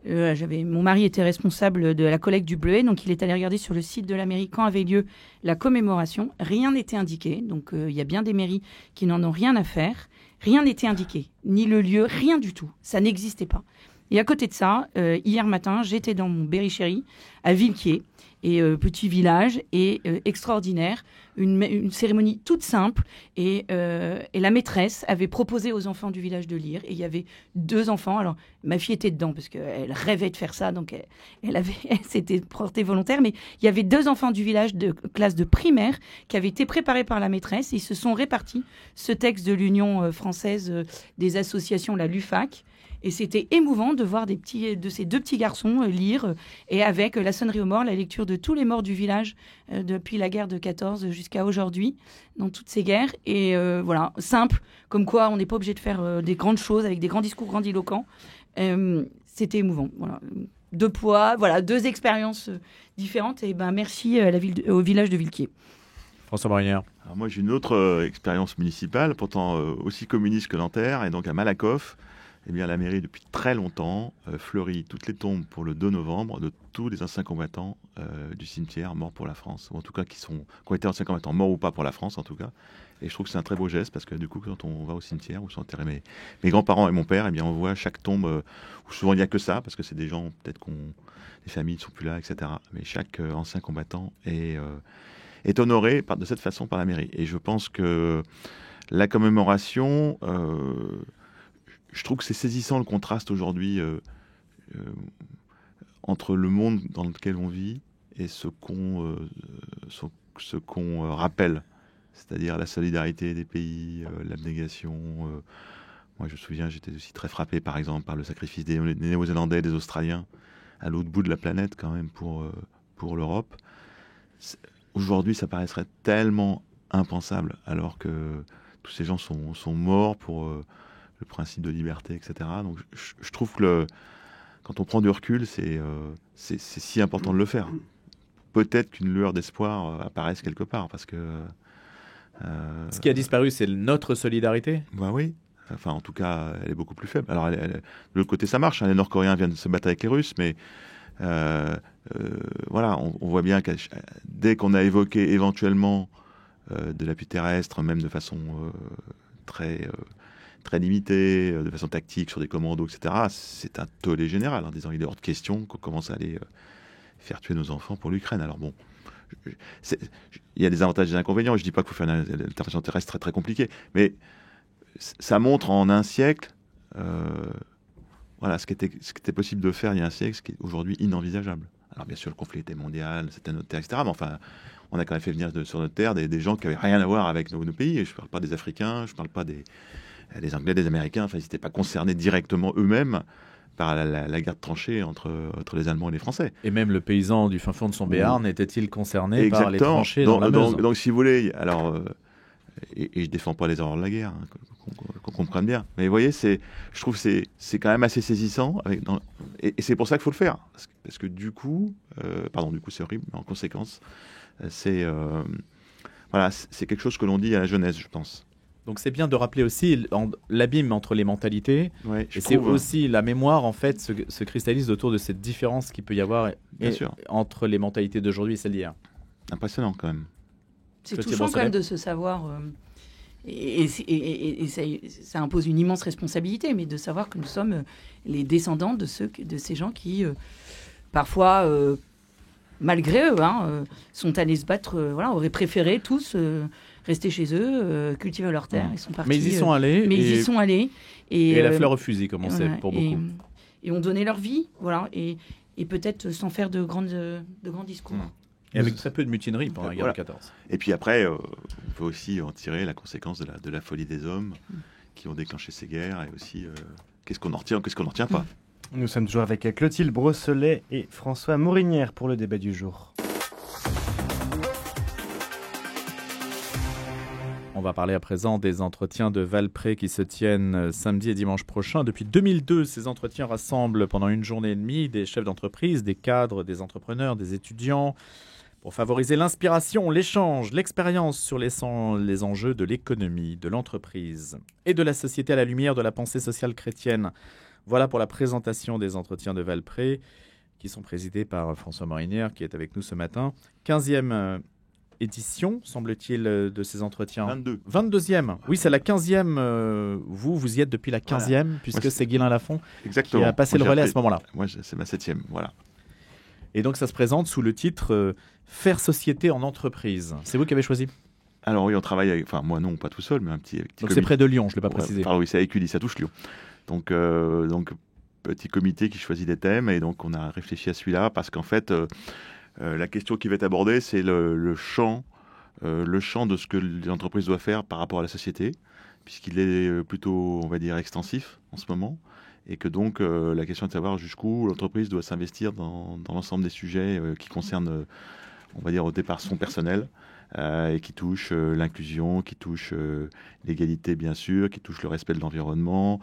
mon mari était responsable de la collecte du bleuet, donc il est allé regarder sur le site de la mairie quand avait lieu la commémoration. Rien n'était indiqué, donc il y a bien des mairies qui n'en ont rien à faire. Rien n'était indiqué, ni le lieu, rien du tout. Ça n'existait pas. Et à côté de ça, hier matin, j'étais dans mon Berry-Chéry, à Villequier, et petit village, et extraordinaire, une cérémonie toute simple, et la maîtresse avait proposé aux enfants du village de lire, et il y avait 2 enfants, alors ma fille était dedans, parce qu'elle rêvait de faire ça, donc elle s'était portée volontaire, mais il y avait 2 enfants du village de classe de primaire qui avaient été préparés par la maîtresse, et ils se sont répartis ce texte de l'Union française des associations, la LUFAC. Et c'était émouvant de voir de ces 2 petits garçons lire, et avec la sonnerie aux morts, la lecture de tous les morts du village depuis la guerre de 14 jusqu'à aujourd'hui, dans toutes ces guerres. Et voilà, simple, comme quoi on n'est pas obligé de faire des grandes choses avec des grands discours grandiloquents. C'était émouvant. Voilà. 2 poids, voilà, 2 expériences différentes. Et merci au village de Villequier. François Marinière. Alors moi, j'ai une autre expérience municipale, pourtant aussi communiste que Nanterre, et donc à Malakoff. Eh bien, la mairie, depuis très longtemps, fleurit toutes les tombes pour le 2 novembre de tous les anciens combattants du cimetière morts pour la France, ou en tout cas qui ont été anciens combattants, morts ou pas pour la France en tout cas. Et je trouve que c'est un très beau geste parce que du coup, quand on va au cimetière où sont enterrés mes grands-parents et mon père, eh bien, on voit chaque tombe où souvent il n'y a que ça, parce que c'est des gens, peut-être les familles ne sont plus là, etc. Mais chaque ancien combattant est honoré de cette façon par la mairie. Et je pense que la commémoration... je trouve que c'est saisissant le contraste aujourd'hui entre le monde dans lequel on vit et ce qu'on rappelle, c'est-à-dire la solidarité des pays, l'abnégation. Moi, je me souviens, j'étais aussi très frappé, par exemple, par le sacrifice des Néo-Zélandais, des Australiens, à l'autre bout de la planète, quand même, pour l'Europe. Aujourd'hui, ça paraîtrait tellement impensable, alors que tous ces gens sont morts pour... le principe de liberté, etc. Donc je trouve que quand on prend du recul, c'est si important de le faire. Peut-être qu'une lueur d'espoir apparaisse quelque part, parce que... Ce qui a disparu, c'est notre solidarité ? Bah oui. Enfin, en tout cas, elle est beaucoup plus faible. Alors, de l'autre côté, ça marche. Les Nord-Coréens viennent de se battre avec les Russes, mais voilà, on voit bien que dès qu'on a évoqué éventuellement de l'appui terrestre, même de façon très limitée, de façon tactique sur des commandos, etc., c'est un tollé général, en disant il est hors de question qu'on commence à aller faire tuer nos enfants pour l'Ukraine. Alors bon, il y a des avantages et des inconvénients. Je ne dis pas qu'il faut faire une intervention terrestre très très compliquée, mais ça montre en un siècle ce qui était possible de faire il y a un siècle, ce qui est aujourd'hui inenvisageable. Alors bien sûr, le conflit était mondial, c'était notre terre, etc., mais enfin, on a quand même fait venir sur notre terre des gens qui n'avaient rien à voir avec nos pays. Je ne parle pas des Africains, je ne parle pas des Anglais, des Américains, enfin, ils n'étaient pas concernés directement eux-mêmes par la guerre de tranchées entre les Allemands et les Français. Et même le paysan du fin fond de son Béarn était-il concerné par les tranchées dans la Meuse ? Donc, si vous voulez, alors, et je ne défends pas les horreurs de la guerre, qu'on comprenne bien, mais vous voyez, je trouve que c'est quand même assez saisissant, et c'est pour ça qu'il faut le faire, parce que du coup, c'est horrible, mais en conséquence, c'est quelque chose que l'on dit à la jeunesse, je pense. Donc c'est bien de rappeler aussi l'abîme entre les mentalités, et c'est aussi la mémoire en fait se cristallise autour de cette différence qu'il peut y avoir entre les mentalités d'aujourd'hui et celles d'hier. Impressionnant quand même. C'est touchant quand même de se savoir, et ça impose une immense responsabilité, mais de savoir que nous sommes les descendants de ces gens qui parfois, malgré eux, sont allés se battre, auraient préféré tous rester chez eux, cultiver leur terre. Ils sont partis. Mais ils y sont allés. Ils y sont allés. Et la fleur au fusil, comme on sait, pour beaucoup. Et ont donné leur vie, et peut-être sans faire de grands discours. Et avec très peu de mutinerie pendant la guerre de 14. Et puis après, on peut aussi en tirer la conséquence de la folie des hommes qui ont déclenché ces guerres, et aussi qu'est-ce qu'on en retient, qu'est-ce qu'on n'en retient pas. Nous sommes toujours avec Clotilde Brosselet et François Morinière pour le débat du jour. On va parler à présent des entretiens de Valpré qui se tiennent samedi et dimanche prochain. Depuis 2002, ces entretiens rassemblent pendant une journée et demie des chefs d'entreprise, des cadres, des entrepreneurs, des étudiants, pour favoriser l'inspiration, l'échange, l'expérience sur les enjeux de l'économie, de l'entreprise et de la société à la lumière de la pensée sociale chrétienne. Voilà pour la présentation des entretiens de Valpré qui sont présidés par François Morinière qui est avec nous ce matin. 15e édition, semble-t-il, de ces entretiens. 22e. Oui, c'est la 15e. Vous y êtes depuis la 15e, puisque c'est Guylain Lafont qui a passé le relais à ce moment-là. Moi, c'est ma 7e, voilà. Et donc, ça se présente sous le titre « Faire société en entreprise ». C'est vous qui avez choisi ? Alors oui, on travaille avec... Enfin, moi non, pas tout seul, mais un petit donc comité. C'est près de Lyon, je ne l'ai pas précisé. Pardon, oui, c'est à Écully, ça touche Lyon. Donc, petit comité qui choisit des thèmes, et donc on a réfléchi à celui-là, parce qu'en fait... la question qui va être abordée, c'est le champ de ce que l'entreprise doit faire par rapport à la société, puisqu'il est plutôt, on va dire, extensif en ce moment, et que donc la question est de savoir jusqu'où l'entreprise doit s'investir dans l'ensemble des sujets qui concernent, on va dire, au départ son personnel, et qui touchent l'inclusion, qui touchent l'égalité, bien sûr, qui touchent le respect de l'environnement,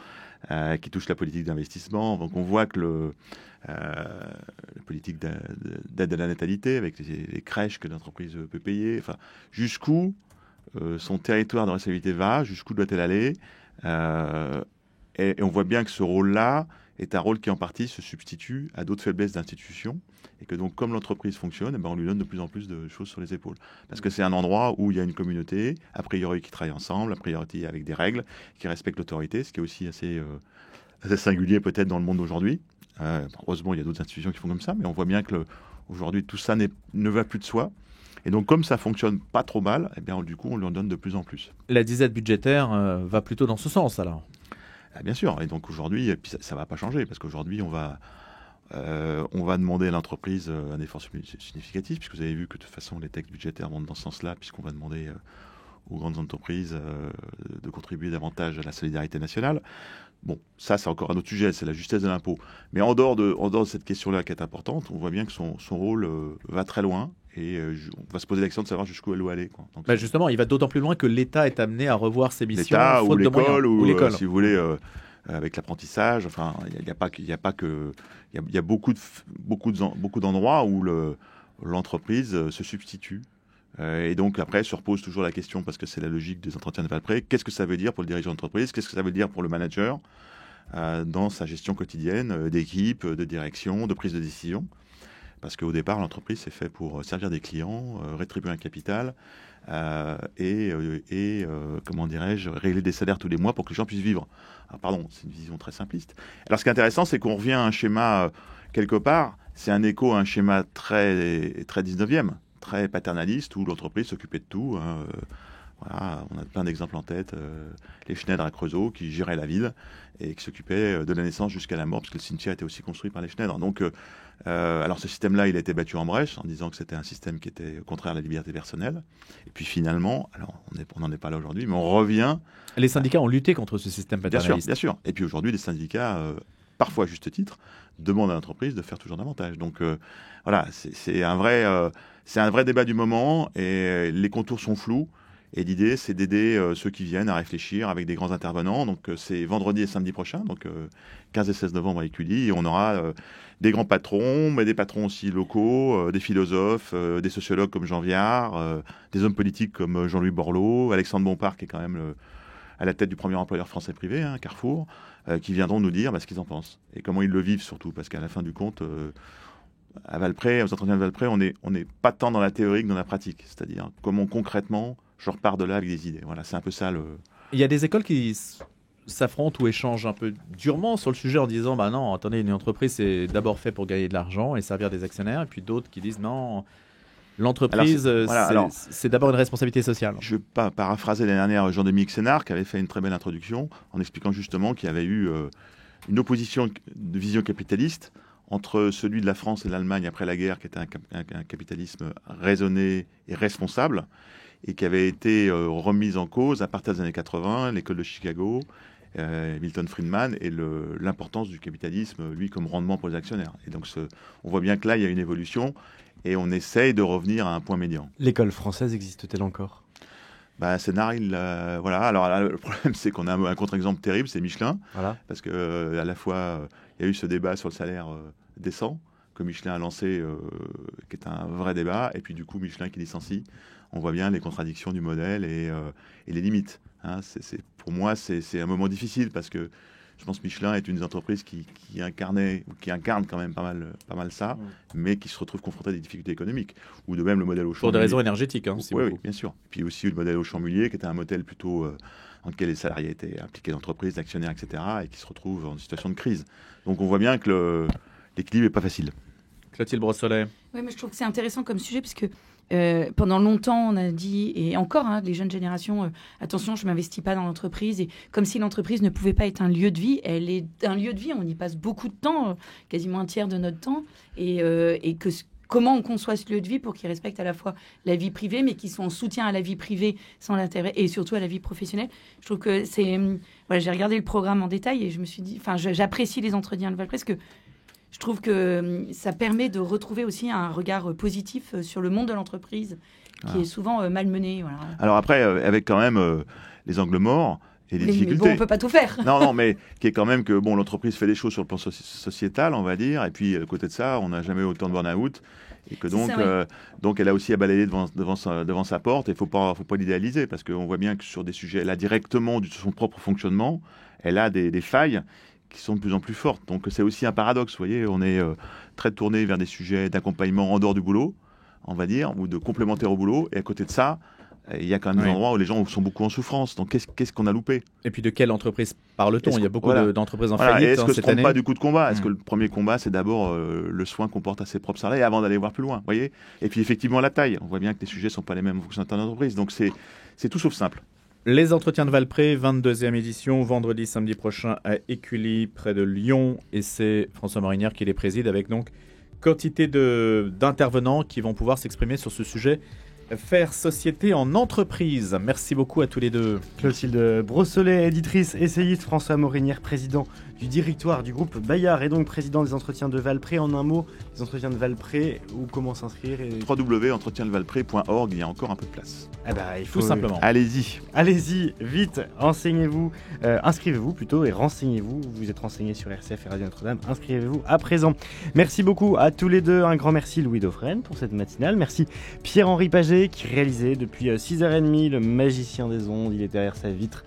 qui touchent la politique d'investissement. Donc on voit que la politique d'aide à la natalité, avec les crèches que l'entreprise peut payer, enfin, jusqu'où son territoire de responsabilité va, jusqu'où doit-elle aller, et on voit bien que ce rôle-là est un rôle qui en partie se substitue à d'autres faiblesses d'institutions, et que donc comme l'entreprise fonctionne, on lui donne de plus en plus de choses sur les épaules. Parce que c'est un endroit où il y a une communauté, a priori qui travaille ensemble, a priori avec des règles, qui respectent l'autorité, ce qui est aussi assez singulier peut-être dans le monde d'aujourd'hui. Heureusement, il y a d'autres institutions qui font comme ça, mais on voit bien que aujourd'hui tout ça ne va plus de soi. Et donc, comme ça fonctionne pas trop mal, eh bien, du coup, on lui en donne de plus en plus. La disette budgétaire va plutôt dans ce sens, alors. Bien sûr. Et donc aujourd'hui, ça va pas changer, parce qu'aujourd'hui, on va demander à l'entreprise un effort significatif, puisque vous avez vu que de toute façon, les textes budgétaires vont dans ce sens-là, puisqu'on va demander aux grandes entreprises de contribuer davantage à la solidarité nationale. Bon, ça, c'est encore un autre sujet, c'est la justesse de l'impôt. Mais en dehors de cette question-là qui est importante, on voit bien que son rôle va très loin, et on va se poser la question de savoir jusqu'où elle doit aller, quoi. Donc, justement, il va d'autant plus loin que l'État est amené à revoir ses missions. L'État ou l'école, ou l'école. Si vous voulez, avec l'apprentissage. Enfin, il y a beaucoup d'endroits où l'entreprise se substitue. Et donc après se repose toujours la question, parce que c'est la logique des entretiens de Valpré, qu'est-ce que ça veut dire pour le dirigeant d'entreprise, qu'est-ce que ça veut dire pour le manager dans sa gestion quotidienne d'équipe, de direction, de prise de décision, Parce qu'au départ, l'entreprise, c'est fait pour servir des clients, rétribuer un capital comment dirais-je, régler des salaires tous les mois pour que les gens puissent vivre. Alors, pardon, c'est une vision très simpliste. Alors, ce qui est intéressant, c'est qu'on revient à un schéma, quelque part, c'est un écho à un schéma très, très 19e, très paternaliste, où l'entreprise s'occupait de tout. Voilà, on a plein d'exemples en tête. Les Schneider à Creusot, qui géraient la ville et qui s'occupaient de la naissance jusqu'à la mort, parce que le cimetière était aussi construit par les Schneider. Donc, alors ce système-là, il a été battu en brèche en disant que c'était un système qui était contraire à la liberté personnelle. Et puis finalement, alors on n'en est pas là aujourd'hui, mais on revient. Les syndicats ont lutté contre ce système paternaliste. Bien sûr. Et puis aujourd'hui, les syndicats, parfois à juste titre, demandent à l'entreprise de faire toujours davantage. Donc voilà, c'est un vrai débat du moment et les contours sont flous. Et l'idée, c'est d'aider ceux qui viennent à réfléchir avec des grands intervenants. Donc, c'est vendredi et samedi prochain, donc 15 et 16 novembre à Écully. Et on aura des grands patrons, mais des patrons aussi locaux, des philosophes, des sociologues comme Jean Viard, des hommes politiques comme Jean-Louis Borloo, Alexandre Bompard, qui est quand même à la tête du premier employeur français privé, Carrefour, qui viendront nous dire ce qu'ils en pensent et comment ils le vivent surtout. Parce qu'à la fin du compte, à Valprès, aux entretiens de Valprès, on n'est pas tant dans la théorie que dans la pratique. C'est-à-dire comment concrètement je repars de là avec des idées. Voilà, c'est un peu ça le... Il y a des écoles qui s'affrontent ou échangent un peu durement sur le sujet en disant bah non, attendez, une entreprise c'est d'abord fait pour gagner de l'argent et servir des actionnaires, et puis d'autres qui disent non, l'entreprise c'est d'abord une responsabilité sociale. Je vais pas paraphraser l'année dernière Jean-Dominique Sénard qui avait fait une très belle introduction en expliquant justement qu'il y avait eu une opposition de vision capitaliste entre celui de la France et de l'Allemagne après la guerre, qui était un capitalisme raisonné et responsable, et qui avait été remise en cause à partir des années 80, l'école de Chicago, Milton Friedman, et l'importance du capitalisme, lui, comme rendement pour les actionnaires. Et donc, on voit bien que là, il y a une évolution, et on essaye de revenir à un point médian. L'école française existe-t-elle encore ? Sénard, voilà. Alors, là, le problème, c'est qu'on a un contre-exemple terrible, c'est Michelin, voilà. Parce que à la fois, il y a eu ce débat sur le salaire décent, que Michelin a lancé, qui est un vrai débat, et puis du coup, Michelin qui licencie. On voit bien les contradictions du modèle et les limites. Pour moi, c'est un moment difficile parce que je pense que Michelin est une des entreprises qui incarne quand même pas mal ça, mais qui se retrouve confrontée à des difficultés économiques. Ou de même le modèle Auchan. Pour des raisons énergétiques. Oui, bien sûr. Puis aussi le modèle Auchan Mullier, qui était un modèle plutôt dans lequel les salariés étaient impliqués d'entreprise, d'actionnaires, etc., et qui se retrouve en situation de crise. Donc on voit bien que l'équilibre n'est pas facile. Clotilde Brossolet. Oui, mais je trouve que c'est intéressant comme sujet parce que pendant longtemps, on a dit, et encore, les jeunes générations, attention, je ne m'investis pas dans l'entreprise, et comme si l'entreprise ne pouvait pas être un lieu de vie. Elle est un lieu de vie, on y passe beaucoup de temps, quasiment un tiers de notre temps, et comment on conçoit ce lieu de vie pour qu'il respecte à la fois la vie privée, mais qu'il soit en soutien à la vie privée sans l'intérêt, et surtout à la vie professionnelle. Je trouve que c'est... Voilà, j'ai regardé le programme en détail, et je me suis dit... Enfin, j'apprécie les entretiens de Valprès, parce que je trouve que ça permet de retrouver aussi un regard positif sur le monde de l'entreprise, qui est souvent malmené. Voilà. Alors après, avec quand même les angles morts et les difficultés. Mais bon, on ne peut pas tout faire. Non, mais qui est quand même que l'entreprise fait des choses sur le plan sociétal, on va dire, et puis à côté de ça, on n'a jamais eu autant de burn-out, et que donc elle a aussi à balayer devant sa porte, et il ne faut pas l'idéaliser, parce qu'on voit bien que sur des sujets, là, directement de son propre fonctionnement, elle a des failles qui sont de plus en plus fortes. Donc c'est aussi un paradoxe, vous voyez, on est très tourné vers des sujets d'accompagnement en dehors du boulot, on va dire, ou de complémentaire au boulot, et à côté de ça, il y a quand même des endroits où les gens sont beaucoup en souffrance. Donc qu'est-ce qu'on a loupé ? Et puis de quelle entreprise parle-t-on ? Il y a beaucoup d'entreprises en faillite Est-ce que cette se trompe année pas du coup de combat ? Est-ce que le premier combat, c'est d'abord le soin qu'on porte à ses propres salariés avant d'aller voir plus loin, voyez ? Et puis effectivement la taille. On voit bien que les sujets ne sont pas les mêmes en fonction de l'entreprise. Donc c'est tout sauf simple. Les entretiens de Valprès, 22e édition, vendredi, samedi prochain à Écully, près de Lyon. Et c'est François Morinière qui les préside, avec donc quantité d'intervenants qui vont pouvoir s'exprimer sur ce sujet. Faire société en entreprise. Merci beaucoup à tous les deux. Clotilde Brossolet, éditrice, essayiste, François Morinière, président du directoire du groupe Bayard et donc président des entretiens de Valprès. En un mot, les entretiens de Valprès, où comment s'inscrire www.entretiensdevalprès.org, il y a encore un peu de place. Il faut tout simplement. Allez-y, vite, renseignez-vous, inscrivez-vous plutôt et renseignez-vous. Vous êtes renseignés sur RCF et Radio Notre-Dame, inscrivez-vous à présent. Merci beaucoup à tous les deux. Un grand merci Louis Dauphren pour cette matinale. Merci Pierre-Henri Paget qui réalisait depuis 6h30 le magicien des ondes. Il est derrière sa vitre.